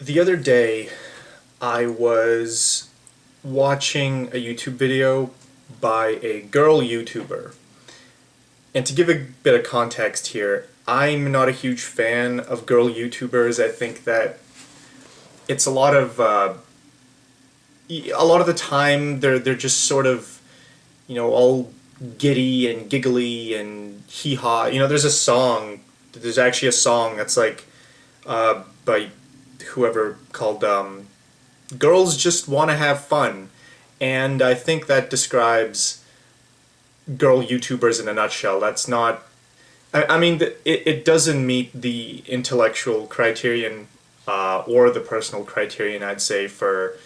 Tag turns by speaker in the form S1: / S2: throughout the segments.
S1: The other day, I was watching a YouTube video by a girl YouTuber. And to give a bit of context here, I'm not a huge fan of girl YouTubers. I think that it's a lot of the time they're just sort of, all giddy and giggly and hee-haw. There's actually a song that's like by whoever called Girls Just Want to Have Fun. And I think that describes girl YouTubers in a nutshell. That's not... I mean, it doesn't meet the intellectual criterion or the personal criterion, I'd say, for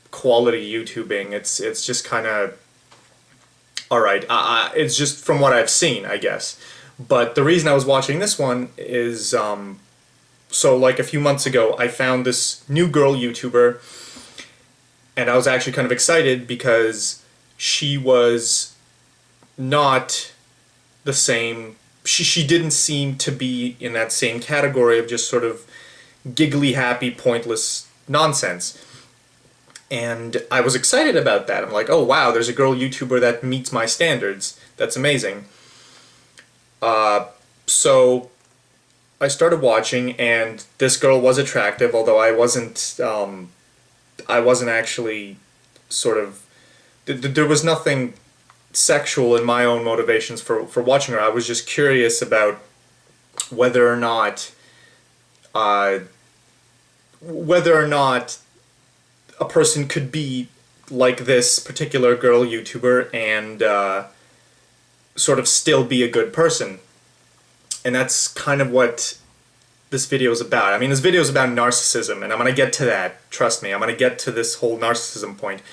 S1: quality YouTubing. It's just kind of... Alright, it's just from what I've seen, I guess. But the reason I was watching this one is... So like a few months ago, I found this new girl YouTuber, and I was actually kind of excited because she was not the same. She didn't seem to be in that same category of just sort of giggly, happy, pointless nonsense. And I was excited about that. I'm like, oh wow, there's a girl YouTuber that meets my standards. That's amazing. So I started watching, and this girl was attractive, although I wasn't actually sort of... There was nothing sexual in my own motivations for watching her. I was just curious about whether or not a person could be like this particular girl YouTuber and sort of still be a good person. And that's kind of what this video is about. I mean, this video is about narcissism, and I'm going to get to that. Trust me, I'm going to get to this whole narcissism point.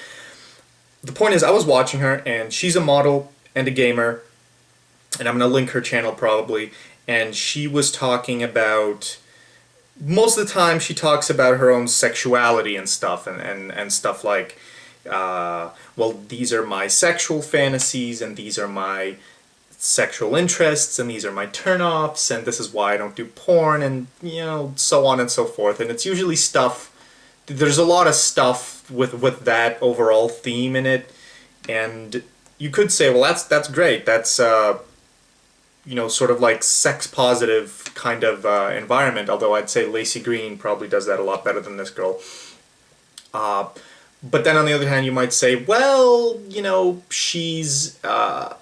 S1: The point is, I was watching her, and she's a model and a gamer, and I'm going to link her channel probably, and she was talking about... Most of the time, she talks about her own sexuality and stuff, and stuff like, well, these are my sexual fantasies, and these are my sexual interests, and these are my turn-offs, and this is why I don't do porn, and, so on and so forth. And it's usually stuff... There's a lot of stuff with that overall theme in it, and you could say, well, that's great. That's, sort of like sex-positive kind of environment, although I'd say Lacey Green probably does that a lot better than this girl. But then on the other hand, you might say, well, she's a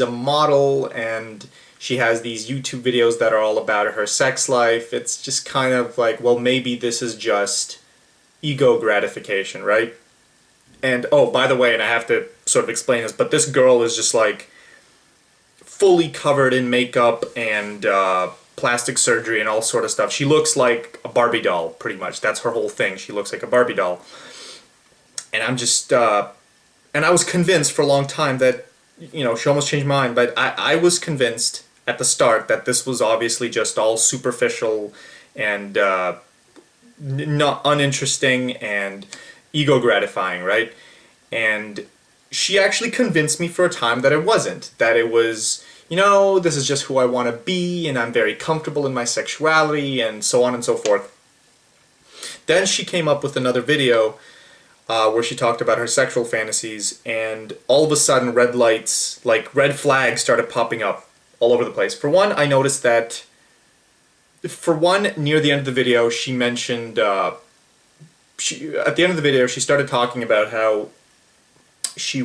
S1: model, and she has these YouTube videos that are all about her sex life. It's just kind of like, well, maybe this is just ego gratification, right? And, oh, by the way, and I have to sort of explain this, but this girl is just like fully covered in makeup and plastic surgery and all sort of stuff. She looks like a Barbie doll, pretty much. That's her whole thing. She looks like a Barbie doll. And I'm just, and I was convinced for a long time that, she almost changed my mind, but I was convinced at the start that this was obviously just all superficial and not uninteresting and ego gratifying, right? And she actually convinced me for a time that it wasn't. That it was, this is just who I want to be, and I'm very comfortable in my sexuality, and so on and so forth. Then she came up with another video where she talked about her sexual fantasies, and all of a sudden red flags started popping up all over the place. For one, I noticed that, near the end of the video, she mentioned, at the end of the video, she started talking about how she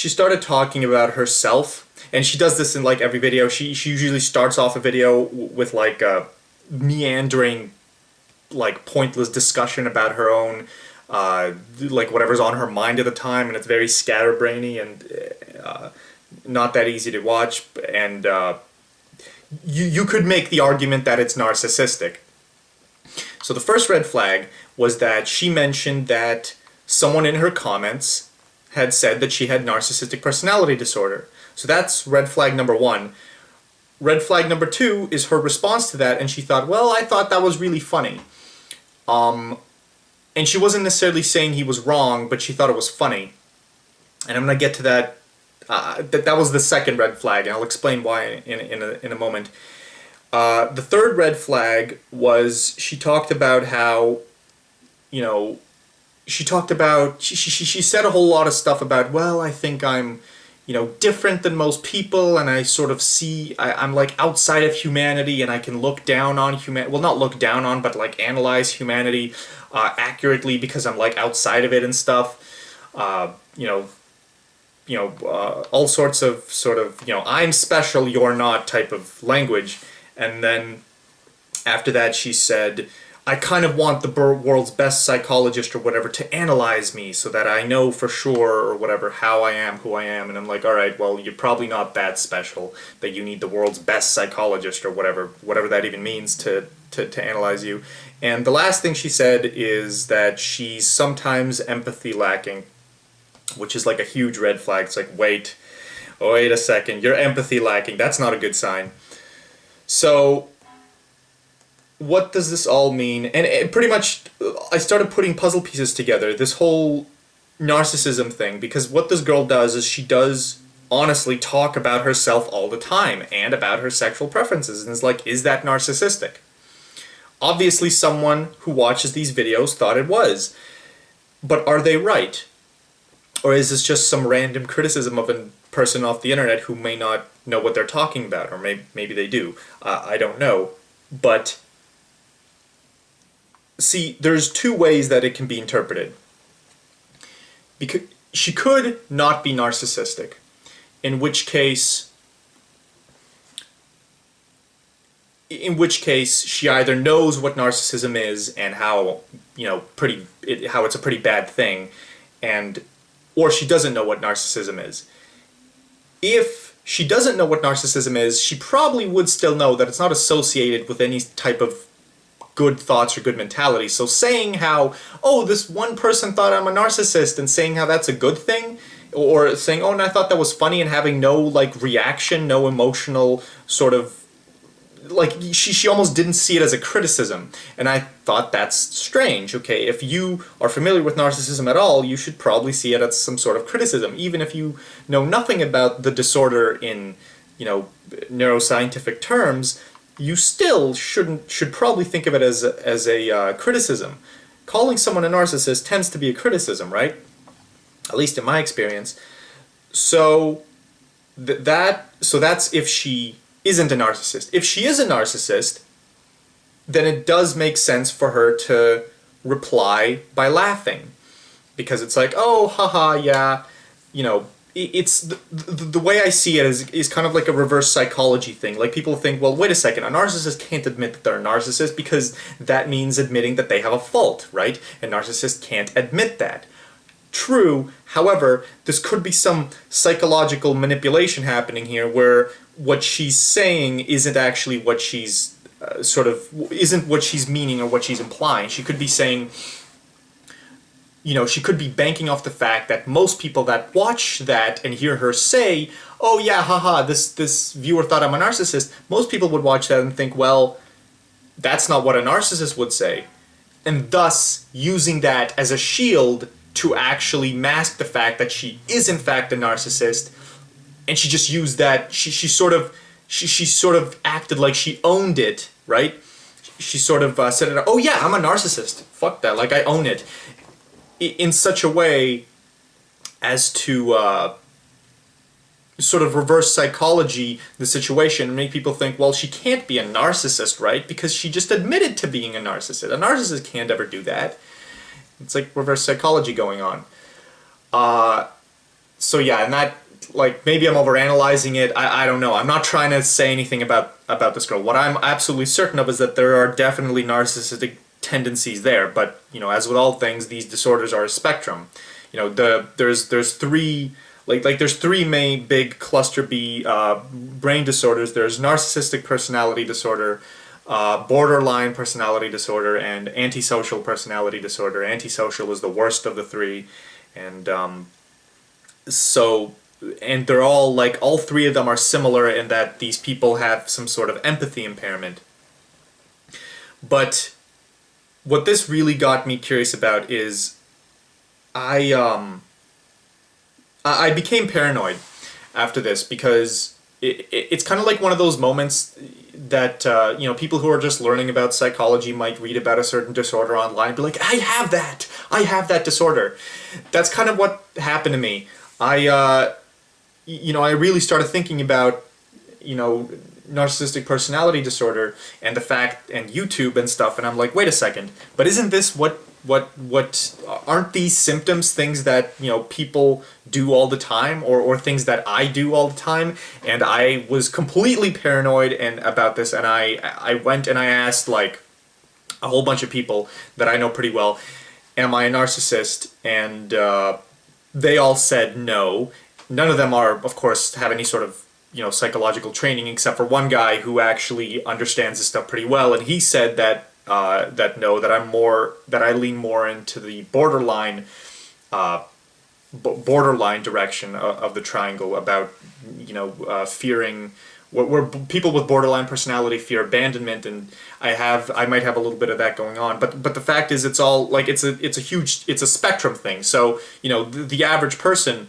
S1: started talking about herself, and she does this in like every video. She usually starts off a video with like a meandering, like pointless discussion about her own, like whatever's on her mind at the time, and it's very scatterbrainy and not that easy to watch, and you could make the argument that it's narcissistic. So the first red flag was that she mentioned that someone in her comments had said that she had narcissistic personality disorder. So that's red flag number one. Red flag number two is her response to that, and she thought, well, I thought that was really funny. And she wasn't necessarily saying he was wrong, but she thought it was funny. And I'm going to get to that. That was the second red flag, and I'll explain why in a moment. The third red flag was she talked about how, you know, she said a whole lot of stuff about, well, I think I'm, different than most people, and I sort of I'm like outside of humanity, and I can look down on well, not look down on, but like analyze humanity accurately because I'm like outside of it and stuff. All sorts of sort of, I'm special, you're not type of language. And then after that she said, I kind of want the world's best psychologist or whatever to analyze me so that I know for sure or whatever how I am, who I am. And I'm like, all right, well, you're probably not that special that you need the world's best psychologist or whatever that even means to analyze you. And the last thing she said is that she's sometimes empathy lacking, which is like a huge red flag. It's like, wait a second, you're empathy lacking. That's not a good sign. So what does this all mean? And pretty much, I started putting puzzle pieces together, this whole narcissism thing, because what this girl does is she does honestly talk about herself all the time and about her sexual preferences, and it's like, is that narcissistic? Obviously someone who watches these videos thought it was, but are they right? Or is this just some random criticism of a person off the internet who may not know what they're talking about, or maybe they do, I don't know, but see, there's two ways that it can be interpreted. Because she could not be narcissistic, in which case she either knows what narcissism is and how, how it's a pretty bad thing, or she doesn't know what narcissism is. If she doesn't know what narcissism is, she probably would still know that it's not associated with any type of good thoughts or good mentality. So saying how, oh, this one person thought I'm a narcissist, and saying how that's a good thing, or saying, oh, and I thought that was funny, and having no, like, reaction, no emotional sort of, like, she almost didn't see it as a criticism. And I thought that's strange. Okay, if you are familiar with narcissism at all, you should probably see it as some sort of criticism, even if you know nothing about the disorder in, neuroscientific terms. You still should probably think of it as a criticism. Calling someone a narcissist tends to be a criticism, right? At least in my experience. So that's if she isn't a narcissist. If she is a narcissist, then it does make sense for her to reply by laughing, because it's like, oh, haha, yeah, it's the way I see it is kind of like a reverse psychology thing. Like, people think, well, wait a second, a narcissist can't admit that they're a narcissist because that means admitting that they have a fault, right? A narcissist can't admit that. True, however, this could be some psychological manipulation happening here where what she's saying isn't actually what she's isn't what she's meaning or what she's implying. She could be saying, she could be banking off the fact that most people that watch that and hear her say, oh yeah, haha, this viewer thought I'm a narcissist, most people would watch that and think, well, that's not what a narcissist would say. And thus, using that as a shield to actually mask the fact that she is in fact a narcissist, and she just used that, she sort of acted like she owned it, right? She sort of said it, oh yeah, I'm a narcissist, fuck that, like I own it, in such a way as to sort of reverse psychology the situation and make people think, well, she can't be a narcissist, right? Because she just admitted to being a narcissist. A narcissist can't ever do that. It's like reverse psychology going on. So yeah, and that, like, maybe I'm overanalyzing it. I don't know. I'm not trying to say anything about this girl. What I'm absolutely certain of is that there are definitely narcissistic tendencies there, but as with all things, these disorders are a spectrum. There's three there's three main big cluster B brain disorders. There's narcissistic personality disorder, borderline personality disorder, and antisocial personality disorder. Antisocial is the worst of the three, and and they're all, like, all three of them are similar in that these people have some sort of empathy impairment. But what this really got me curious about is I became paranoid after this, because it's kind of like one of those moments, people who are just learning about psychology might read about a certain disorder online and be like, I have that disorder. That's kind of what happened to me. I really started thinking about, narcissistic personality disorder and the fact, and YouTube and stuff, and I'm like, wait a second, but isn't this what aren't these symptoms things that, people do all the time, or things that I do all the time? And I was completely paranoid about this, and I went and I asked like a whole bunch of people that I know pretty well, am I a narcissist? And they all said no. None of them are, of course, have any sort of psychological training, except for one guy who actually understands this stuff pretty well, and he said that that I lean more into the borderline direction of the triangle, about fearing, where people with borderline personality fear abandonment, and I might have a little bit of that going on, but the fact is, it's all like it's a spectrum thing. So the average person,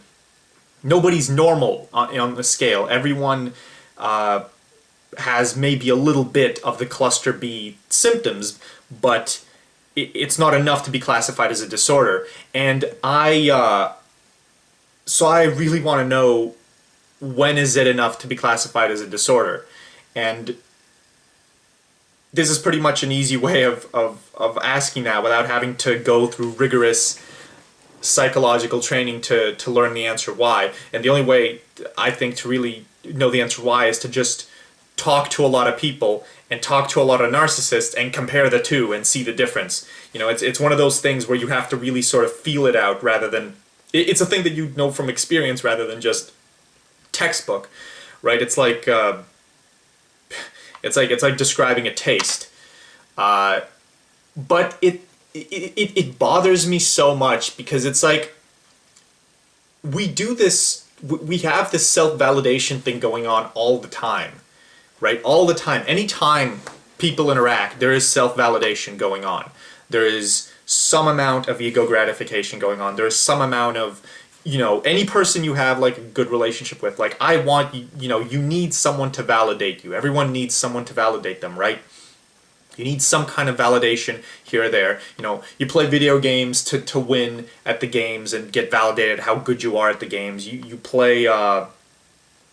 S1: nobody's normal on the scale. Everyone has maybe a little bit of the cluster B symptoms, but it's not enough to be classified as a disorder. And so I really want to know, when is it enough to be classified as a disorder? And this is pretty much an easy way of asking that without having to go through rigorous psychological training to learn the answer why. And the only way, I think, to really know the answer why is to just talk to a lot of people and talk to a lot of narcissists and compare the two and see the difference. It's one of those things where you have to really sort of feel it out, rather than, it's a thing that you know from experience rather than just textbook, right? It's like describing a taste, but it bothers me so much, because it's like, we have this self-validation thing going on all the time, right? All the time. Anytime people interact, there is self-validation going on. There is some amount of ego gratification going on. There is some amount of, any person you have like a good relationship with, like, you need someone to validate you. Everyone needs someone to validate them, right? You need some kind of validation here or there. You play video games to win at the games and get validated how good you are at the games. You play,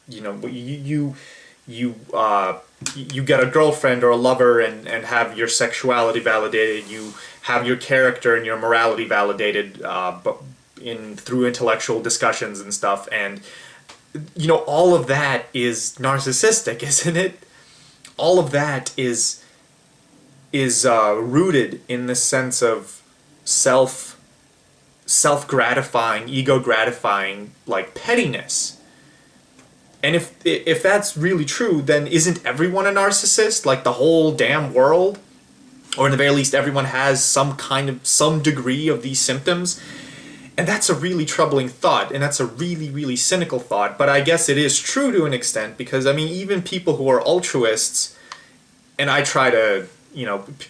S1: you get a girlfriend or a lover and have your sexuality validated. You have your character and your morality validated, through intellectual discussions and stuff. And all of that is narcissistic, isn't it? All of that is rooted in the sense of self-gratifying, ego-gratifying, like, pettiness. And if that's really true, then isn't everyone a narcissist? Like, the whole damn world? Or in the very least, everyone has some degree of these symptoms? And that's a really troubling thought, and that's a really, really cynical thought. But I guess it is true to an extent, because, even people who are altruists, and I try to,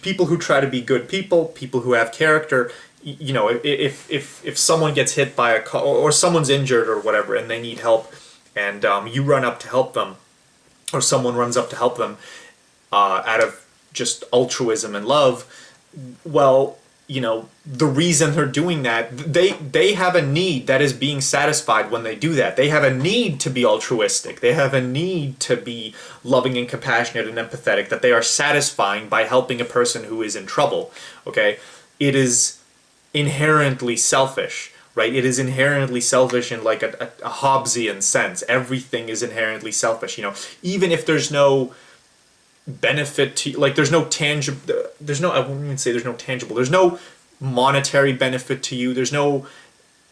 S1: people who try to be good people who have character, if someone gets hit by a car, or someone's injured or whatever, and they need help, and you run up to help them, or someone runs up to help them, out of just altruism and love, well, the reason they're doing that, they have a need that is being satisfied when they do that. They have a need to be altruistic. They have a need to be loving and compassionate and empathetic that they are satisfying by helping a person who is in trouble, okay? It is inherently selfish, right? It is inherently selfish in like a Hobbesian sense. Everything is inherently selfish, even if there's no benefit to, like, I wouldn't even say there's no tangible, there's no monetary benefit to you, there's no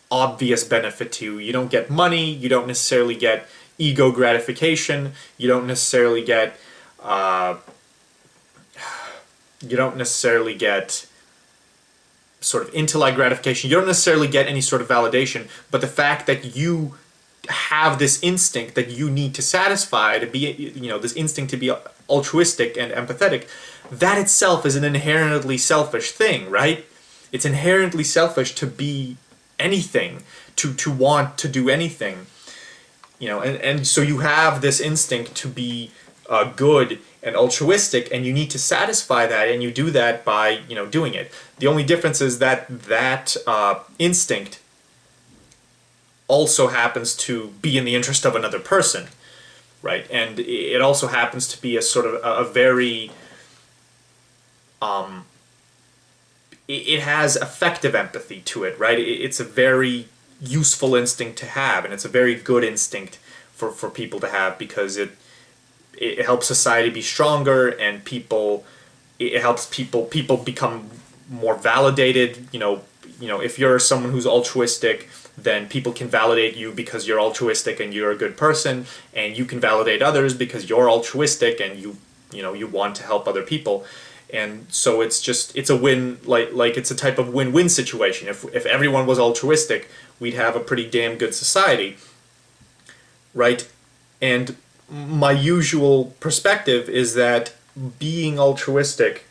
S1: obvious benefit to you. You don't get money, you don't necessarily get ego gratification, you don't necessarily get sort of intellect gratification, you don't necessarily get any sort of validation, but the fact that you have this instinct that you need to satisfy, to be, this instinct to be altruistic and empathetic, that itself is an inherently selfish thing, right? It's inherently selfish to be anything, to want to do anything, and so you have this instinct to be good and altruistic, and you need to satisfy that, and you do that by, doing it. The only difference is that instinct also happens to be in the interest of another person, right? And it also happens to be a sort of a very it has effective empathy to it, right? It's a very useful instinct to have, and it's a very good instinct for people to have, because it helps society be stronger, and it helps people become more validated. If you're someone who's altruistic, then people can validate you because you're altruistic and you're a good person, and you can validate others because you're altruistic and you want to help other people. And so it's a win, like it's a type of win-win situation. If everyone was altruistic, we'd have a pretty damn good society, right? And my usual perspective is that being altruistic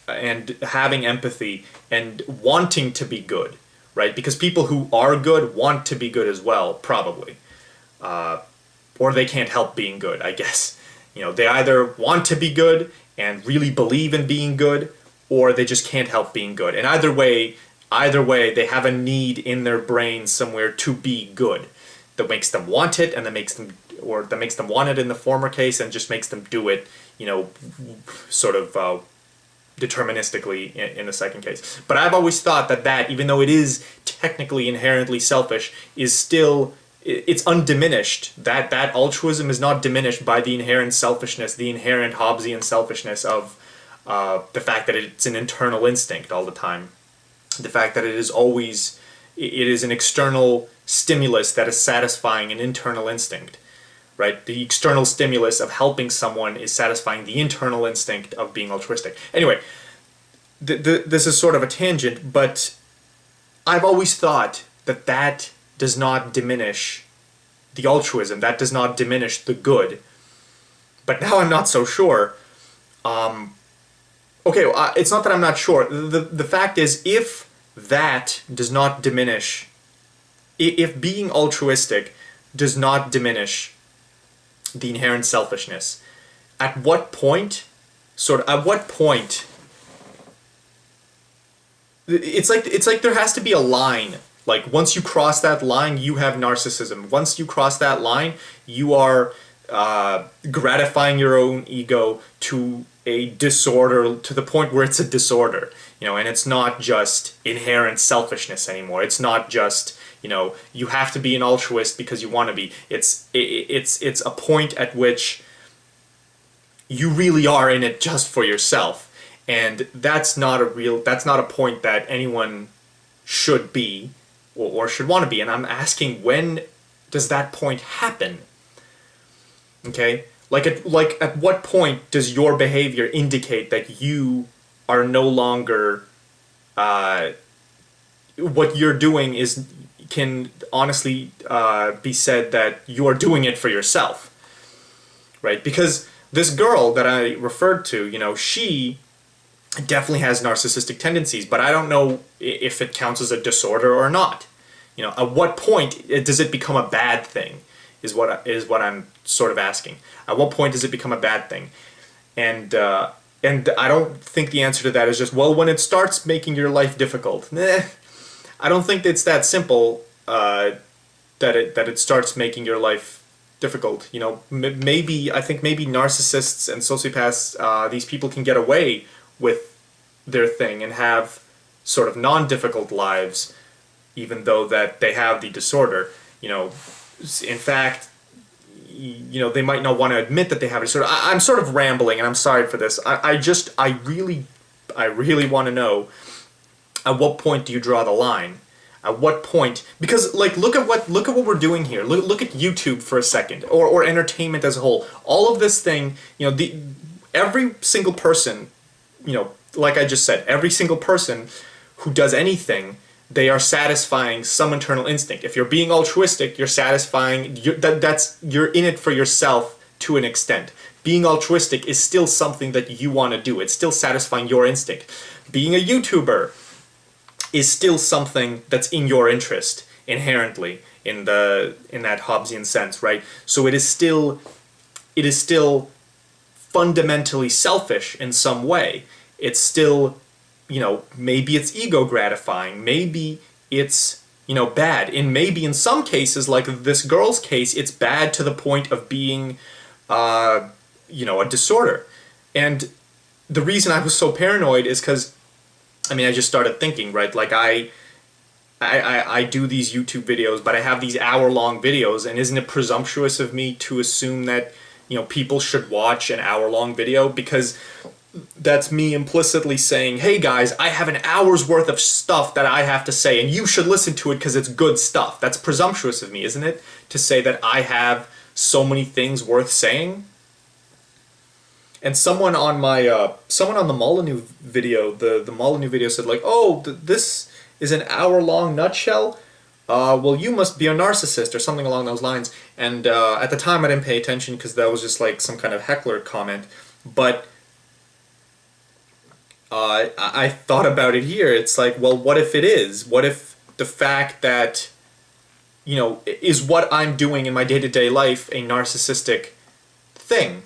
S1: and having empathy and wanting to be good, right? Because people who are good want to be good as well, probably. Or they can't help being good, I guess. They either want to be good and really believe in being good, or they just can't help being good. And either way, they have a need in their brain somewhere to be good that makes them want it, and that makes them want it in the former case, and just makes them do it, sort of deterministically in the second case. But I've always thought that even though it is technically inherently selfish, is still, it's undiminished. That altruism is not diminished by the inherent selfishness, the inherent Hobbesian selfishness of the fact that it's an internal instinct all the time. The fact that it is an external stimulus that is satisfying an internal instinct, right? The external stimulus of helping someone is satisfying the internal instinct of being altruistic. Anyway, this is sort of a tangent, but I've always thought that does not diminish the altruism, that does not diminish the good. But now I'm not so sure. It's not that I'm not sure. The fact is, if that does not diminish, if being altruistic does not diminish the inherent selfishness, at what point it's like there has to be a line. Like, once you cross that line, you have narcissism. Once you cross that line, you are gratifying your own ego to a disorder, to the point where it's a disorder, and it's not just inherent selfishness anymore. It's not just, you have to be an altruist because you want to be. It's a point at which you really are in it just for yourself, and that's not a point that anyone should be or should want to be. And I'm asking, when does that point happen? Okay? Like at what point does your behavior indicate that you are no longer what you're doing can honestly be said that you are doing it for yourself, right? Because this girl that I referred to, she definitely has narcissistic tendencies, but I don't know if it counts as a disorder or not. At what point does it become a bad thing? Is what I'm sort of asking. At what point does it become a bad thing? And I don't think the answer to that is just, well, when it starts making your life difficult. I don't think it's that simple. That it starts making your life difficult. Maybe narcissists and sociopaths, these people can get away with their thing and have sort of non-difficult lives, even though that they have the disorder. In fact, they might not want to admit that they have a disorder. I'm sort of rambling, and I'm sorry for this. I really want to know, at what point do you draw the line? At what point? Because look at what we're doing here. Look at YouTube for a second, or entertainment as a whole. All of this thing, every single person, like I just said, every single person who does anything, they are satisfying some internal instinct. If you're being altruistic, you're satisfying, you're in it for yourself to an extent. Being altruistic is still something that you want to do. It's still satisfying your instinct. Being a YouTuber is still something that's in your interest inherently, in that Hobbesian sense, right? So it is still fundamentally selfish in some way. It's still, maybe it's ego gratifying, maybe it's, bad. And maybe in some cases, like this girl's case, it's bad to the point of being, a disorder. And the reason I was so paranoid is because, I just started thinking, right, like I do these YouTube videos, but I have these hour-long videos, and isn't it presumptuous of me to assume that, people should watch an hour-long video? Because that's me implicitly saying, hey guys, I have an hour's worth of stuff that I have to say, and you should listen to it because it's good stuff. That's presumptuous of me, isn't it? To say that I have so many things worth saying? And someone on the Molyneux video, the Molyneux video said like, oh, this is an hour-long nutshell? Well, you must be a narcissist, or something along those lines. And at the time I didn't pay attention because that was just like some kind of heckler comment. But I thought about it here. It's like, well, what if it is? What if the fact that, is what I'm doing in my day-to-day life a narcissistic thing?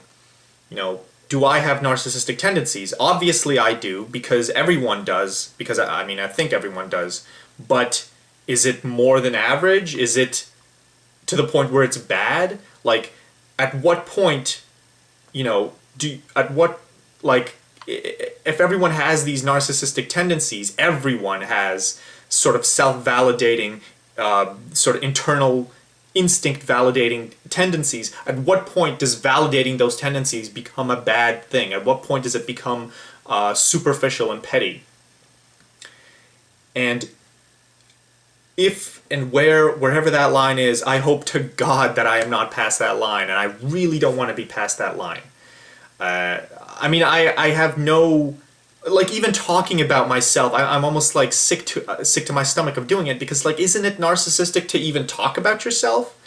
S1: Do I have narcissistic tendencies? Obviously I do, because everyone does, because I think everyone does. But is it more than average? Is it to the point where it's bad? Like, at what point, if everyone has these narcissistic tendencies, everyone has sort of self-validating, sort of internal instinct validating tendencies. At what point does validating those tendencies become a bad thing? At what point does it become superficial and petty? And if and wherever that line is, I hope to God that I am not past that line, and I really don't want to be past that line. I have no, like, even talking about myself, I'm almost like sick to my stomach of doing it, because like, isn't it narcissistic to even talk about yourself?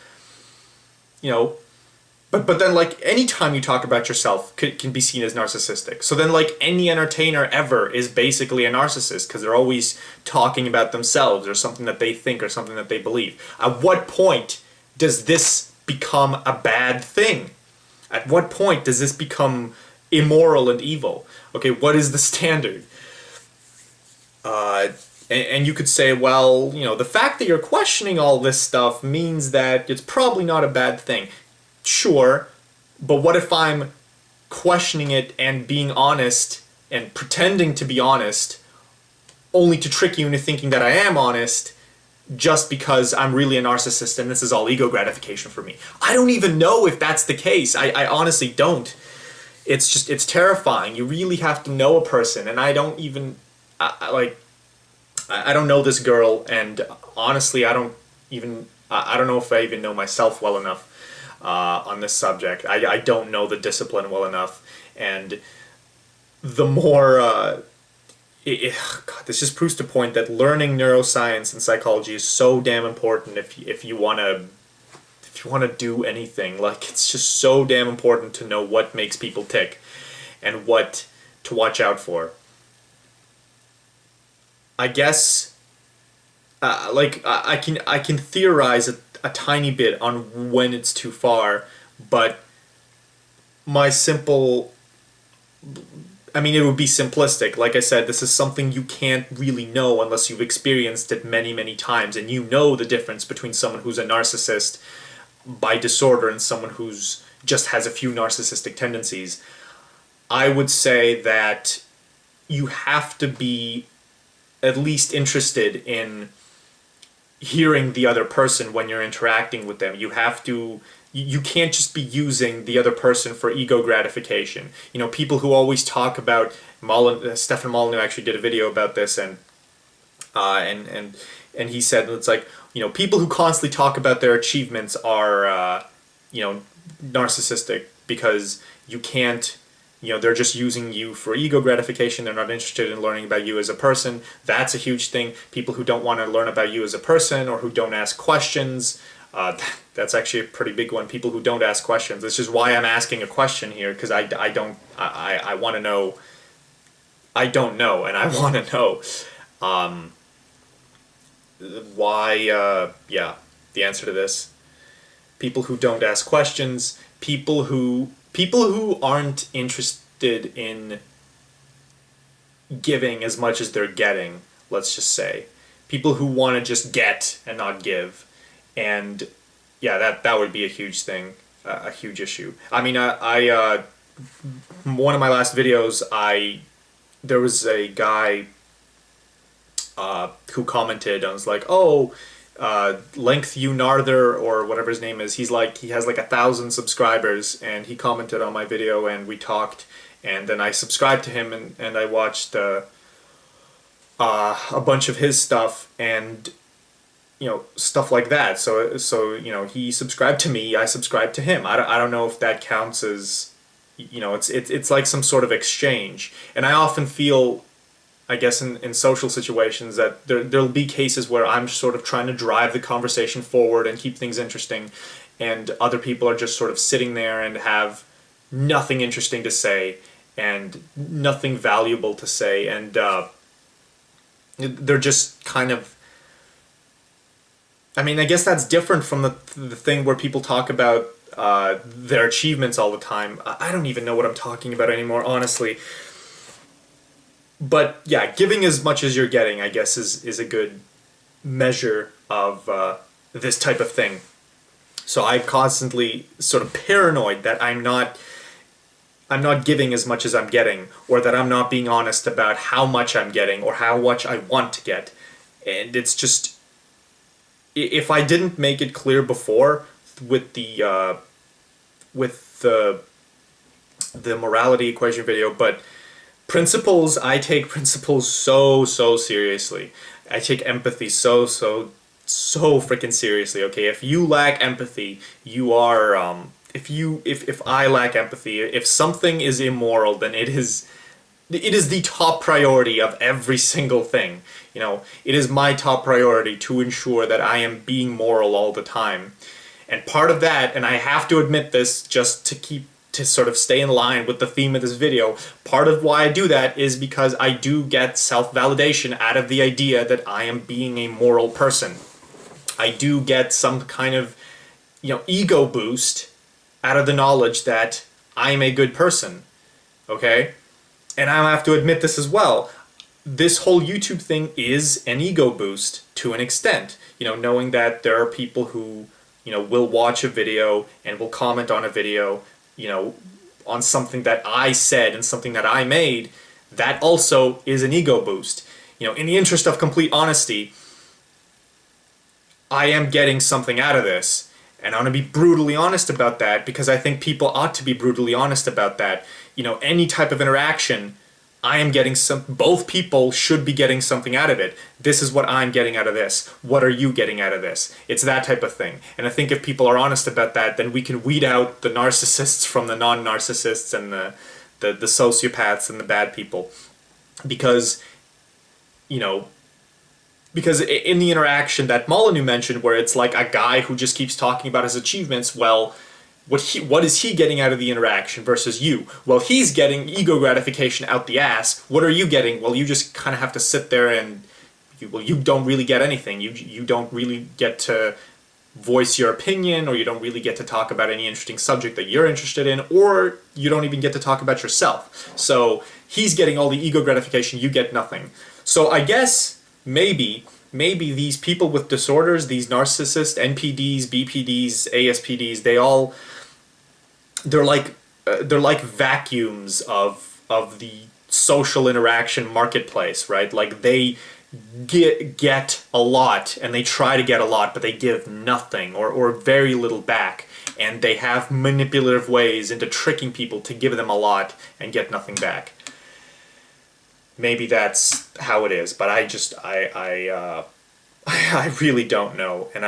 S1: But then like, anytime you talk about yourself can be seen as narcissistic. So then like, any entertainer ever is basically a narcissist, because they're always talking about themselves or something that they think or something that they believe. At what point does this become a bad thing? At what point does this become immoral and evil? Okay, what is the standard? And you could say, well, the fact that you're questioning all this stuff means that it's probably not a bad thing. Sure, but what if I'm questioning it and being honest and pretending to be honest only to trick you into thinking that I am honest just because I'm really a narcissist and this is all ego gratification for me? I don't even know if that's the case. I honestly don't. It's terrifying. You really have to know a person, and I don't even, I don't know this girl, and honestly, I don't know if I even know myself well enough on this subject. I don't know the discipline well enough, and the more, God, this just proves to point that learning neuroscience and psychology is so damn important if you want to do anything. Like, it's just so damn important to know what makes people tick and what to watch out for. I guess, I can theorize a tiny bit on when it's too far, but my simple, it would be simplistic. Like I said, this is something you can't really know unless you've experienced it many, many times, and you know the difference between someone who's a narcissist by disorder and someone who's just has a few narcissistic tendencies. I would say that you have to be at least interested in hearing the other person when you're interacting with them. You can't just be using the other person for ego gratification. People who always talk about, Stefan Molyneux actually did a video about this, and he said it's like, people who constantly talk about their achievements are, narcissistic, because you can't, they're just using you for ego gratification. They're not interested in learning about you as a person. That's a huge thing. People who don't want to learn about you as a person, or who don't ask questions, that's actually a pretty big one. People who don't ask questions. This is why I'm asking a question here, because I want to know. I don't know, and I want to know. Why, the answer to this. People who don't ask questions, people who people who aren't interested in giving as much as they're getting, let's just say, people who want to just get and not give, and yeah, that would be a huge thing, a huge issue. I mean, I one of my last videos, there was a guy who commented and was like, oh, Length You Narther, or whatever his name is, he has like 1,000 subscribers, and he commented on my video and we talked, and then I subscribed to him and I watched a bunch of his stuff, and stuff like that. So he subscribed to me, I subscribed to him. I don't know if that counts as, it's like some sort of exchange. And I often feel, I guess, in social situations that there'll be cases where I'm sort of trying to drive the conversation forward and keep things interesting, and other people are just sort of sitting there and have nothing interesting to say and nothing valuable to say, and they're just kind of, I mean, I guess that's different from the thing where people talk about their achievements all the time. I don't even know what I'm talking about anymore, honestly. But yeah, giving as much as you're getting, I guess, is a good measure of this type of thing. So I'm constantly sort of paranoid that I'm not giving as much as I'm getting, or that I'm not being honest about how much I'm getting or how much I want to get. And it's just, if I didn't make it clear before with the morality equation video, but principles, I take principles so seriously. I take empathy so freaking seriously. Okay, if you lack empathy, you are if I lack empathy, if something is immoral, then it is the top priority of every single thing. It is my top priority to ensure that I am being moral all the time. And part of that, and I have to admit this just to sort of stay in line with the theme of this video, part of why I do that is because I do get self-validation out of the idea that I am being a moral person. I do get some kind of, ego boost out of the knowledge that I'm a good person, okay? And I have to admit this as well. This whole YouTube thing is an ego boost to an extent. Knowing that there are people who, will watch a video and will comment on a video, on something that I said and something that I made, that also is an ego boost. In the interest of complete honesty, I am getting something out of this. And I want to be brutally honest about that, because I think people ought to be brutally honest about that. Any type of interaction, I am getting both people should be getting something out of it. This is what I'm getting out of this. What are you getting out of this? It's that type of thing. And I think if people are honest about that, then we can weed out the narcissists from the non-narcissists and the sociopaths and the bad people. Because in the interaction that Molyneux mentioned, where it's like a guy who just keeps talking about his achievements, well, what is he getting out of the interaction versus you? Well, he's getting ego gratification out the ass. What are you getting? Well, you just kind of have to sit there and you don't really get anything. You don't really get to voice your opinion, or you don't really get to talk about any interesting subject that you're interested in, or you don't even get to talk about yourself. So he's getting all the ego gratification, you get nothing. So I guess maybe these people with disorders, these narcissists, NPDs, BPDs, ASPDs, they're like vacuums of the social interaction marketplace, right? Like they get a lot and they try to get a lot, but they give nothing or very little back, and they have manipulative ways into tricking people to give them a lot and get nothing back. Maybe that's how it is, but I really don't know, and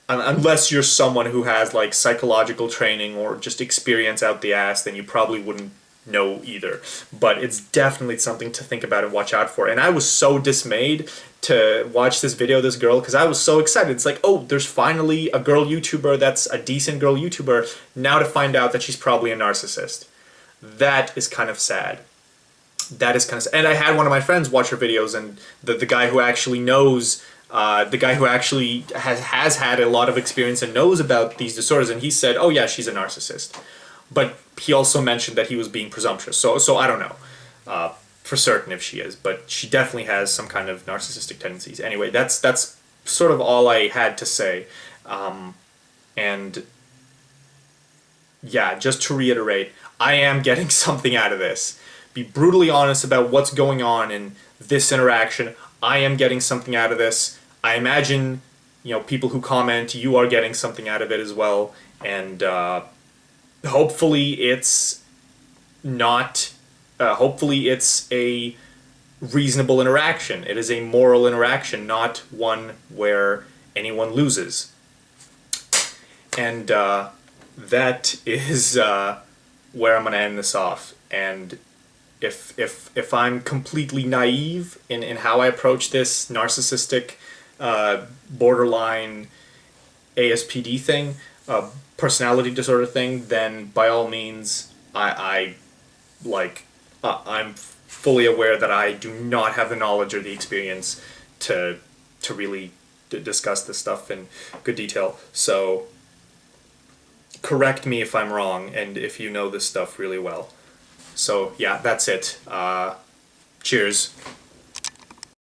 S1: unless you're someone who has like psychological training or just experience out the ass, then you probably wouldn't know either. But it's definitely something to think about and watch out for. And I was so dismayed to watch this video of this girl, because I was so excited. It's like, oh, there's finally a girl YouTuber that's a decent girl YouTuber, now to find out that she's probably a narcissist. That is kind of sad. That is kind of sad. And I had one of my friends watch her videos, and the guy who actually knows the guy who actually has had a lot of experience and knows about these disorders, and he said, oh yeah, she's a narcissist. But he also mentioned that he was being presumptuous. So I don't know for certain if she is, but she definitely has some kind of narcissistic tendencies. Anyway, that's sort of all I had to say. And yeah, just to reiterate, I am getting something out of this. Be brutally honest about what's going on in this interaction. I am getting something out of this. I imagine, people who comment, you are getting something out of it as well. And hopefully it's not... hopefully it's a reasonable interaction. It is a moral interaction, not one where anyone loses. And that is where I'm going to end this off. And if I'm completely naive in how I approach this narcissistic, borderline ASPD thing, personality disorder thing, then by all means, I'm fully aware that I do not have the knowledge or the experience to really discuss this stuff in good detail. So correct me if I'm wrong, and if you know this stuff really well. So yeah, that's it. Cheers.